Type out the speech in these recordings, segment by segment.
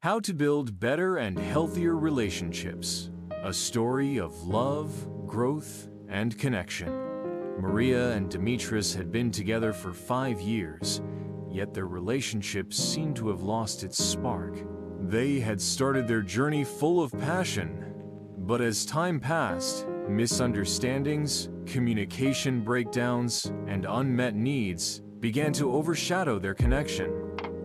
How to build better and healthier relationships. A story of love, growth, and connection. Maria and Demetrius had been together for 5 years, yet their relationship seemed to have lost its spark. They had started their journey full of passion, but as time passed, misunderstandings, communication breakdowns, and unmet needs began to overshadow their connection.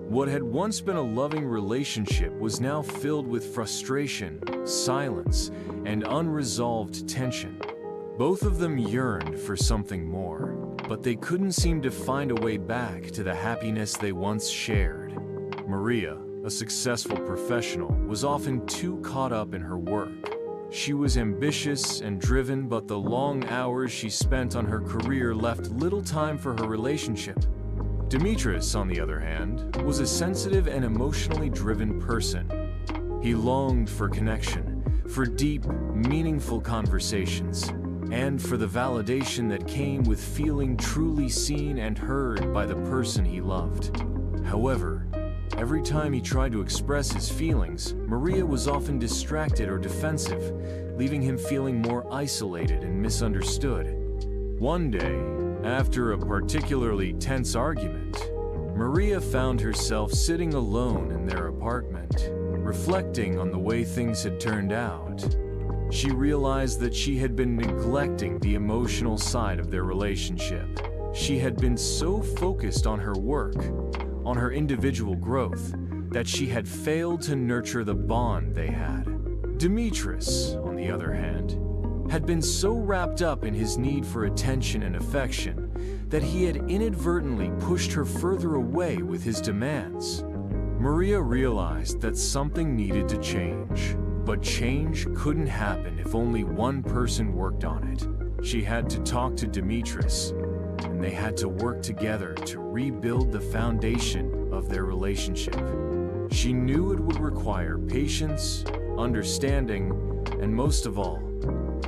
What had once been a loving relationship was now filled with frustration, silence, and unresolved tension. Both of them yearned for something more, but they couldn't seem to find a way back to the happiness they once shared. Maria, a successful professional, was often too caught up in her work. She was ambitious and driven, but the long hours she spent on her career left little time for her relationship. Demetrius, on the other hand, was a sensitive and emotionally driven person. He longed for connection, for deep, meaningful conversations, and for the validation that came with feeling truly seen and heard by the person he loved. However, every time he tried to express his feelings, Maria was often distracted or defensive, leaving him feeling more isolated and misunderstood. One day, after a particularly tense argument, Maria found herself sitting alone in their apartment, reflecting on the way things had turned out. She realized that she had been neglecting the emotional side of their relationship. She had been so focused on her work, on her individual growth, that she had failed to nurture the bond they had. Demetrius, on the other hand, had been so wrapped up in his need for attention and affection that he had inadvertently pushed her further away with his demands. Maria realized that something needed to change, but change couldn't happen if only one person worked on it. She had to talk to Demetrius, and they had to work together to rebuild the foundation of their relationship. She knew it would require patience, understanding, and most of all,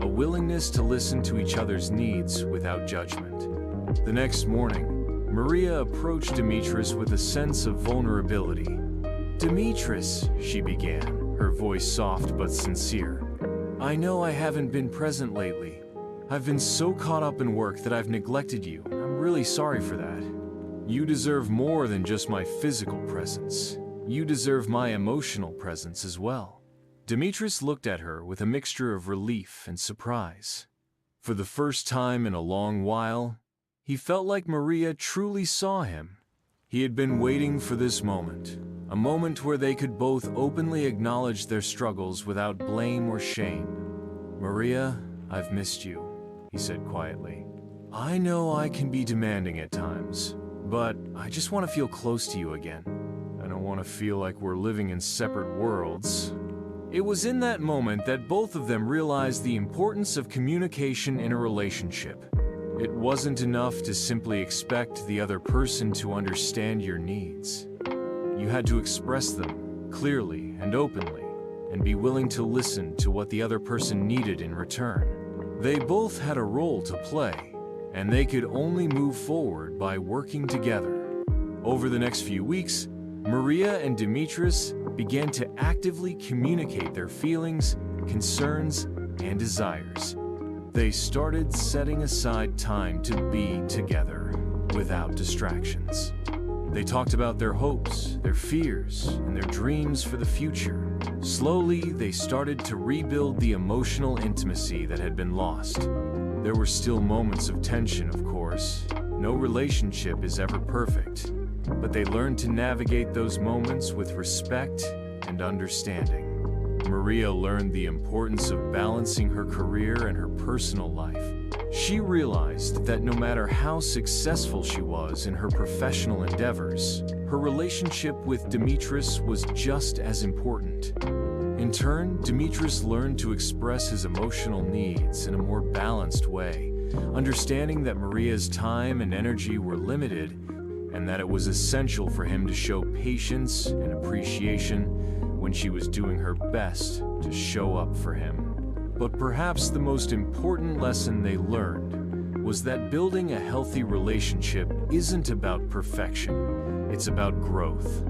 a willingness to listen to each other's needs without judgment. The next morning, Maria approached Demetrius with a sense of vulnerability. "Demetrius," she began, her voice soft but sincere, "I know I haven't been present lately. I've been so caught up in work that I've neglected you. I'm really sorry for that. You deserve more than just my physical presence. You deserve my emotional presence as well." Demetrius looked at her with a mixture of relief and surprise. For the first time in a long while, he felt like Maria truly saw him. He had been waiting for this moment, a moment where they could both openly acknowledge their struggles without blame or shame. "Maria, I've missed you," he said quietly. "I know I can be demanding at times, but I just want to feel close to you again. I don't want to feel like we're living in separate worlds." It was in that moment that both of them realized the importance of communication in a relationship. It wasn't enough to simply expect the other person to understand your needs. You had to express them clearly and openly, and be willing to listen to what the other person needed in return. They both had a role to play, and they could only move forward by working together. Over the next few weeks, Maria and Demetrius began to actively communicate their feelings, concerns, and desires. They started setting aside time to be together without distractions. They talked about their hopes, their fears, and their dreams for the future. Slowly, they started to rebuild the emotional intimacy that had been lost. There were still moments of tension, of course. No relationship is ever perfect, but they learned to navigate those moments with respect and understanding. Maria learned the importance of balancing her career and her personal life. She realized that no matter how successful she was in her professional endeavors, her relationship with Demetrius was just as important. In turn, Demetrius learned to express his emotional needs in a more balanced way, understanding that Maria's time and energy were limited, and that it was essential for him to show patience and appreciation when she was doing her best to show up for him. But perhaps the most important lesson they learned was that building a healthy relationship isn't about perfection, it's about growth.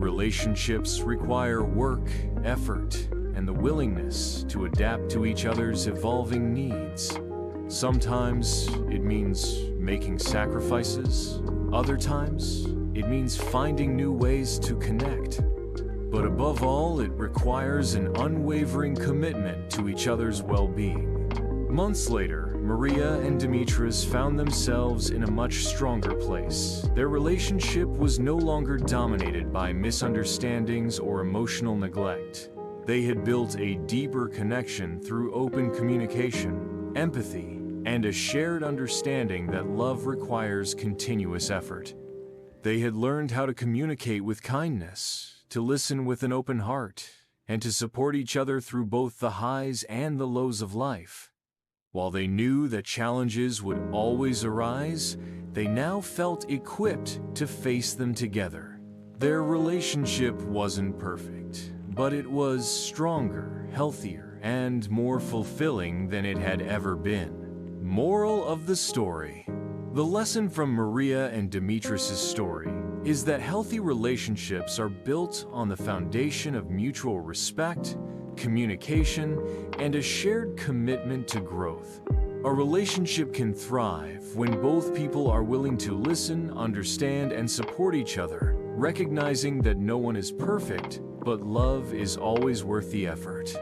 Relationships require work, effort, and the willingness to adapt to each other's evolving needs. Sometimes it means making sacrifices. Other times, it means finding new ways to connect. But above all, it requires an unwavering commitment to each other's well-being. Months later, Maria and Dimitris found themselves in a much stronger place. Their relationship was no longer dominated by misunderstandings or emotional neglect. They had built a deeper connection through open communication, empathy, and a shared understanding that love requires continuous effort. They had learned how to communicate with kindness, to listen with an open heart, and to support each other through both the highs and the lows of life. While they knew that challenges would always arise, they now felt equipped to face them together. Their relationship wasn't perfect, but it was stronger, healthier, and more fulfilling than it had ever been. Moral of the story: the lesson from Maria and Dimitris' story is that healthy relationships are built on the foundation of mutual respect, communication, and a shared commitment to growth. A relationship can thrive when both people are willing to listen, understand, and support each other, recognizing that no one is perfect, but love is always worth the effort.